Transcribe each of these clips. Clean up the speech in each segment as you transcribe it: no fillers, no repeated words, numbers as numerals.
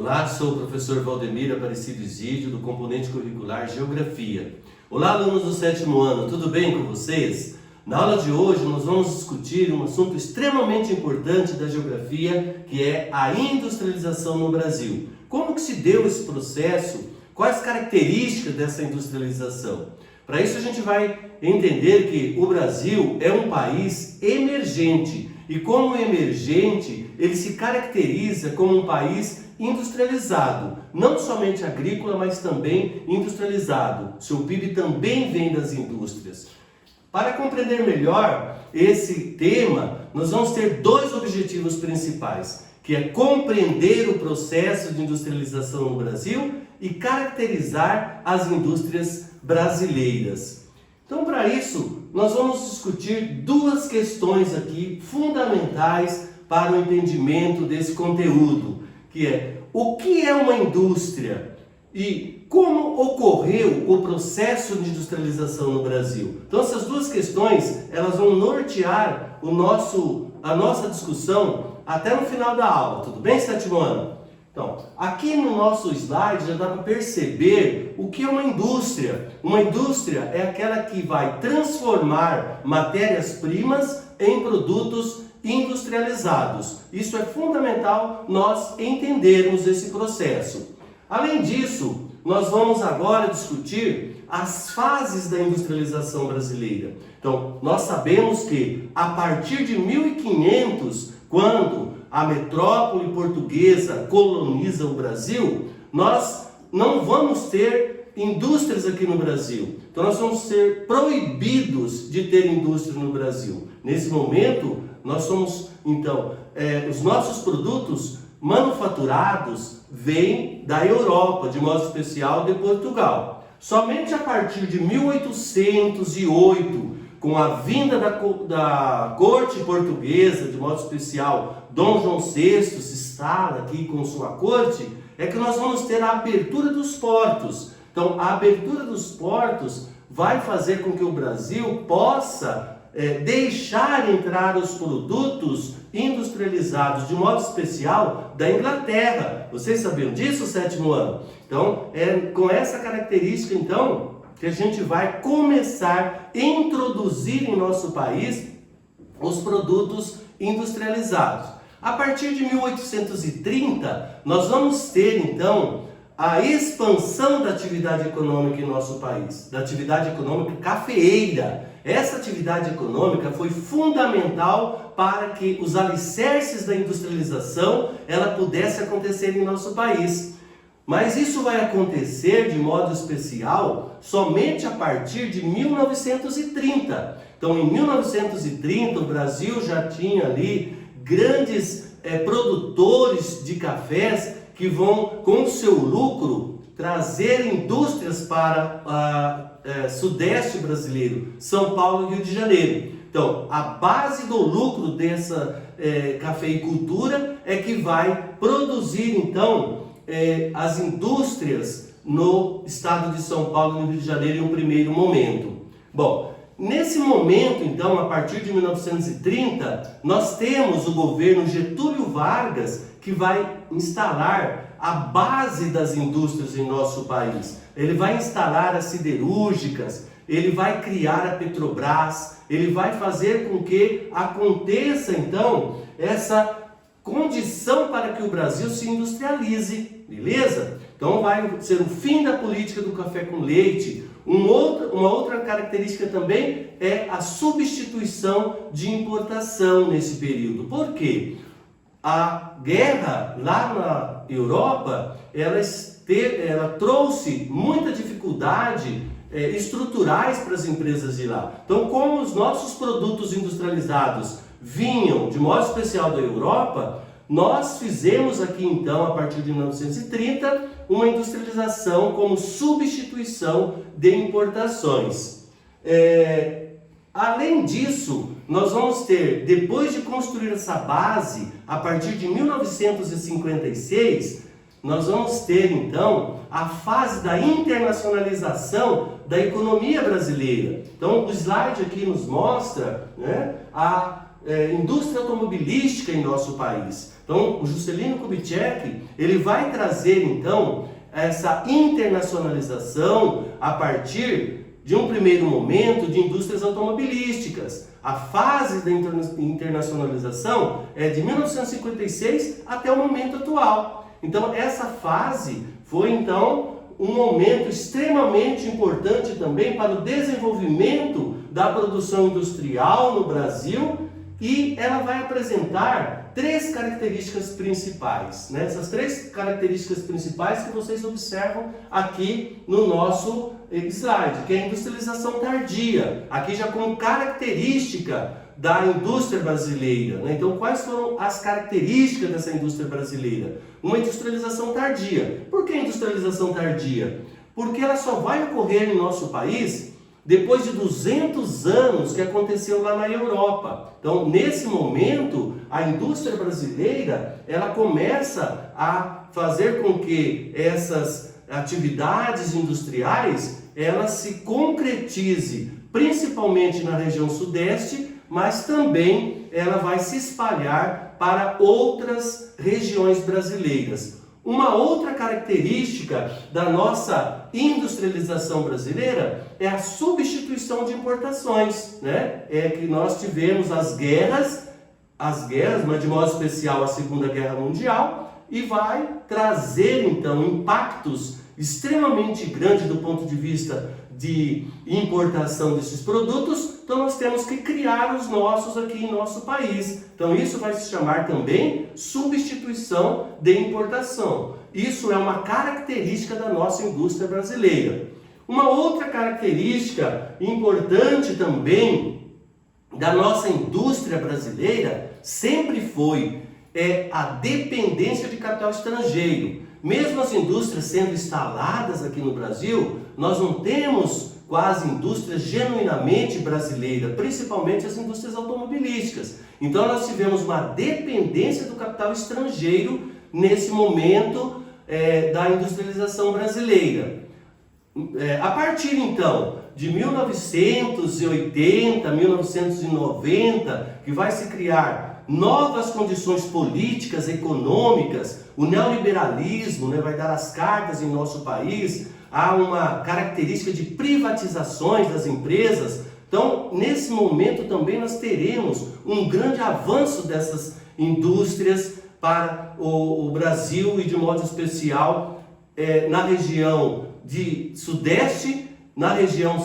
Olá, sou o professor Valdemir Aparecido Isídio, do componente curricular Geografia. Olá, alunos do 7º ano, tudo bem com vocês? Na aula de hoje nós vamos discutir um assunto extremamente importante da geografia, que é a industrialização no Brasil. Como que se deu esse processo? Quais características dessa industrialização? Para isso a gente vai entender que o Brasil é um país emergente e como emergente ele se caracteriza como um país industrializado, não somente agrícola, mas também industrializado. Seu PIB também vem das indústrias. Para compreender melhor esse tema, nós vamos ter dois objetivos principais, que é compreender o processo de industrialização no Brasil e caracterizar as indústrias brasileiras. Então, para isso, nós vamos discutir duas questões aqui fundamentais para o entendimento desse conteúdo, que é o que é uma indústria e como ocorreu o processo de industrialização no Brasil. Então, essas duas questões, elas vão nortear a nossa discussão até no final da aula, tudo bem, 7º ano? Então, aqui no nosso slide já dá para perceber o que é uma indústria. Uma indústria é aquela que vai transformar matérias-primas em produtos industrializados. Isso é fundamental nós entendermos esse processo. Além disso, nós vamos agora discutir as fases da industrialização brasileira. Então, nós sabemos que a partir de 1500, quando a metrópole portuguesa coloniza o Brasil, nós não vamos ter indústrias aqui no Brasil. Então nós vamos ser proibidos de ter indústria no Brasil. Nesse momento, nós somos, então, os nossos produtos manufaturados vêm da Europa, de modo especial de Portugal. Somente a partir de 1808, com a vinda da corte portuguesa, de modo especial, Dom João VI se instala aqui com sua corte, é que nós vamos ter a abertura dos portos. Então, a abertura dos portos vai fazer com que o Brasil possa deixar entrar os produtos industrializados, de modo especial, da Inglaterra. Vocês sabiam disso, 7º ano? Então, é com essa característica, então, que a gente vai começar a introduzir em nosso país os produtos industrializados. A partir de 1830, nós vamos ter, então, a expansão da atividade econômica em nosso país, da atividade econômica cafeeira. Essa atividade econômica foi fundamental para que os alicerces da industrialização ela pudesse acontecer em nosso país. Mas isso vai acontecer de modo especial somente a partir de 1930. Então, em 1930, o Brasil já tinha ali grandes produtores de cafés que vão, com o seu lucro, trazer indústrias para o sudeste brasileiro, São Paulo e Rio de Janeiro. Então, a base do lucro dessa cafeicultura é que vai produzir, então, as indústrias no estado de São Paulo e no Rio de Janeiro em um primeiro momento. Bom, nesse momento, então, a partir de 1930, nós temos o governo Getúlio Vargas que vai instalar a base das indústrias em nosso país. Ele vai instalar as siderúrgicas, ele vai criar a Petrobras, ele vai fazer com que aconteça, então, essa condição para que o Brasil se industrialize, beleza? Então vai ser o fim da política do café com leite. Uma outra característica também é a substituição de importação nesse período. Por quê? A guerra lá na Europa, ela trouxe muita dificuldade estruturais para as empresas de lá. Então, como os nossos produtos industrializados vinham, de modo especial, da Europa, nós fizemos aqui, então, a partir de 1930, uma industrialização como substituição de importações. Além disso, nós vamos ter, depois de construir essa base, a partir de 1956, nós vamos ter, então, a fase da internacionalização da economia brasileira. Então, o slide aqui nos mostra, né, a indústria automobilística em nosso país. Então, o Juscelino Kubitschek, ele vai trazer, então, essa internacionalização a partir de um primeiro momento de indústrias automobilísticas. A fase da internacionalização é de 1956 até o momento atual. Então, essa fase foi, então, um momento extremamente importante também para o desenvolvimento da produção industrial no Brasil, e ela vai apresentar três características principais, né? Essas três características principais que vocês observam aqui no nosso slide, que é a industrialização tardia, aqui já como característica da indústria brasileira, né? Então, quais foram as características dessa indústria brasileira? Uma industrialização tardia. Por que industrialização tardia? Porque ela só vai ocorrer no nosso país depois de 200 anos que aconteceu lá na Europa. Então, nesse momento, a indústria brasileira, ela começa a fazer com que essas atividades industriais, ela se concretize, principalmente na região sudeste, mas também ela vai se espalhar para outras regiões brasileiras. Uma outra característica da nossa industrialização brasileira é a substituição de importações, né? É que nós tivemos as guerras, mas de modo especial a Segunda Guerra Mundial, e vai trazer então impactos extremamente grandes do ponto de vista de importação desses produtos. Então nós temos que criar os nossos aqui em nosso país. Então isso vai se chamar também substituição de importação. Isso é uma característica da nossa indústria brasileira. Uma outra característica importante também da nossa indústria brasileira sempre foi a dependência de capital estrangeiro. Mesmo as indústrias sendo instaladas aqui no Brasil, nós não temos quase indústria genuinamente brasileira, principalmente as indústrias automobilísticas. Então nós tivemos uma dependência do capital estrangeiro nesse momento da industrialização brasileira. A partir então de 1980, 1990, que vai se criar novas condições políticas, econômicas, o neoliberalismo, né, vai dar as cartas em nosso país, há uma característica de privatizações das empresas. Então, nesse momento também nós teremos um grande avanço dessas indústrias para o Brasil e de modo especial na região de Sudeste, na região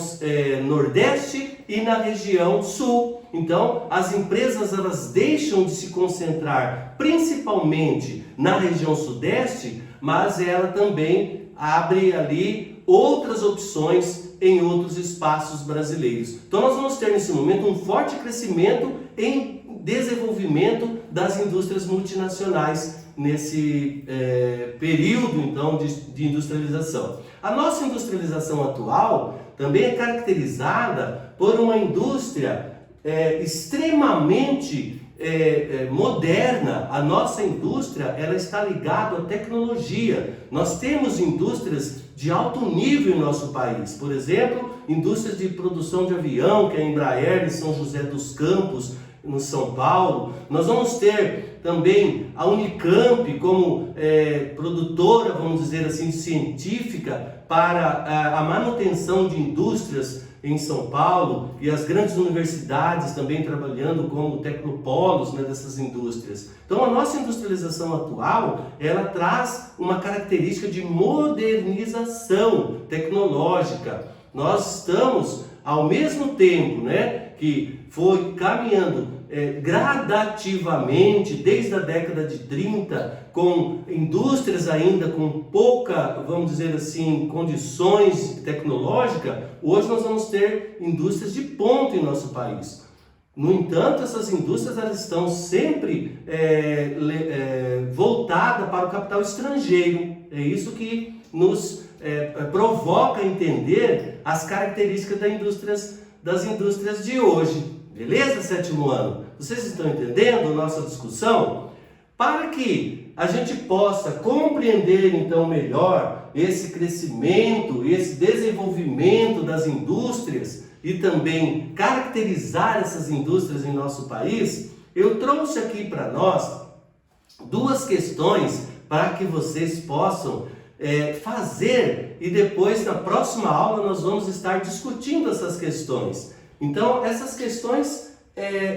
Nordeste e na região Sul. Então, as empresas elas deixam de se concentrar principalmente na região Sudeste, mas ela também abre ali outras opções em outros espaços brasileiros. Então, nós vamos ter nesse momento um forte crescimento em desenvolvimento das indústrias multinacionais nesse período então de industrialização. A nossa industrialização atual também é caracterizada por uma indústria extremamente moderna. A nossa indústria ela está ligada à tecnologia. Nós temos indústrias de alto nível em nosso país. Por exemplo, indústrias de produção de avião, que é a Embraer em São José dos Campos, no São Paulo. Nós vamos ter também a Unicamp como produtora, vamos dizer assim, científica para a manutenção de indústrias em São Paulo, e as grandes universidades também trabalhando como tecnopolos, né, dessas indústrias. Então a nossa industrialização atual, ela traz uma característica de modernização tecnológica. Nós estamos, ao mesmo tempo, né, que foi caminhando gradativamente desde a década de 30, com indústrias ainda com pouca, vamos dizer assim, condições tecnológicas, hoje nós vamos ter indústrias de ponta em nosso país. No entanto, essas indústrias elas estão sempre voltadas para o capital estrangeiro. É isso que nos provoca entender as características das indústrias de hoje. Beleza, sétimo ano? Vocês estão entendendo a nossa discussão? Para que a gente possa compreender então melhor esse crescimento, esse desenvolvimento das indústrias e também caracterizar essas indústrias em nosso país, eu trouxe aqui para nós duas questões para que vocês possam fazer, e depois na próxima aula nós vamos estar discutindo essas questões. Então essas questões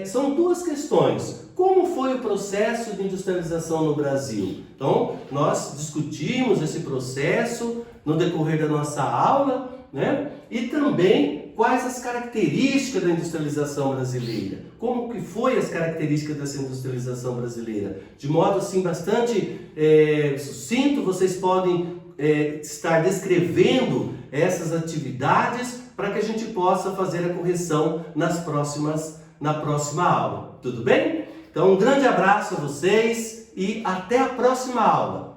são duas questões. Como foi o processo de industrialização no Brasil? Então nós discutimos esse processo no decorrer da nossa aula, né? E também quais as características da industrialização brasileira. Como que foi as características dessa industrialização brasileira? De modo assim bastante sucinto, vocês podem estar descrevendo essas atividades para que a gente possa fazer a correção na próxima aula. Tudo bem? Então um grande abraço a vocês e até a próxima aula.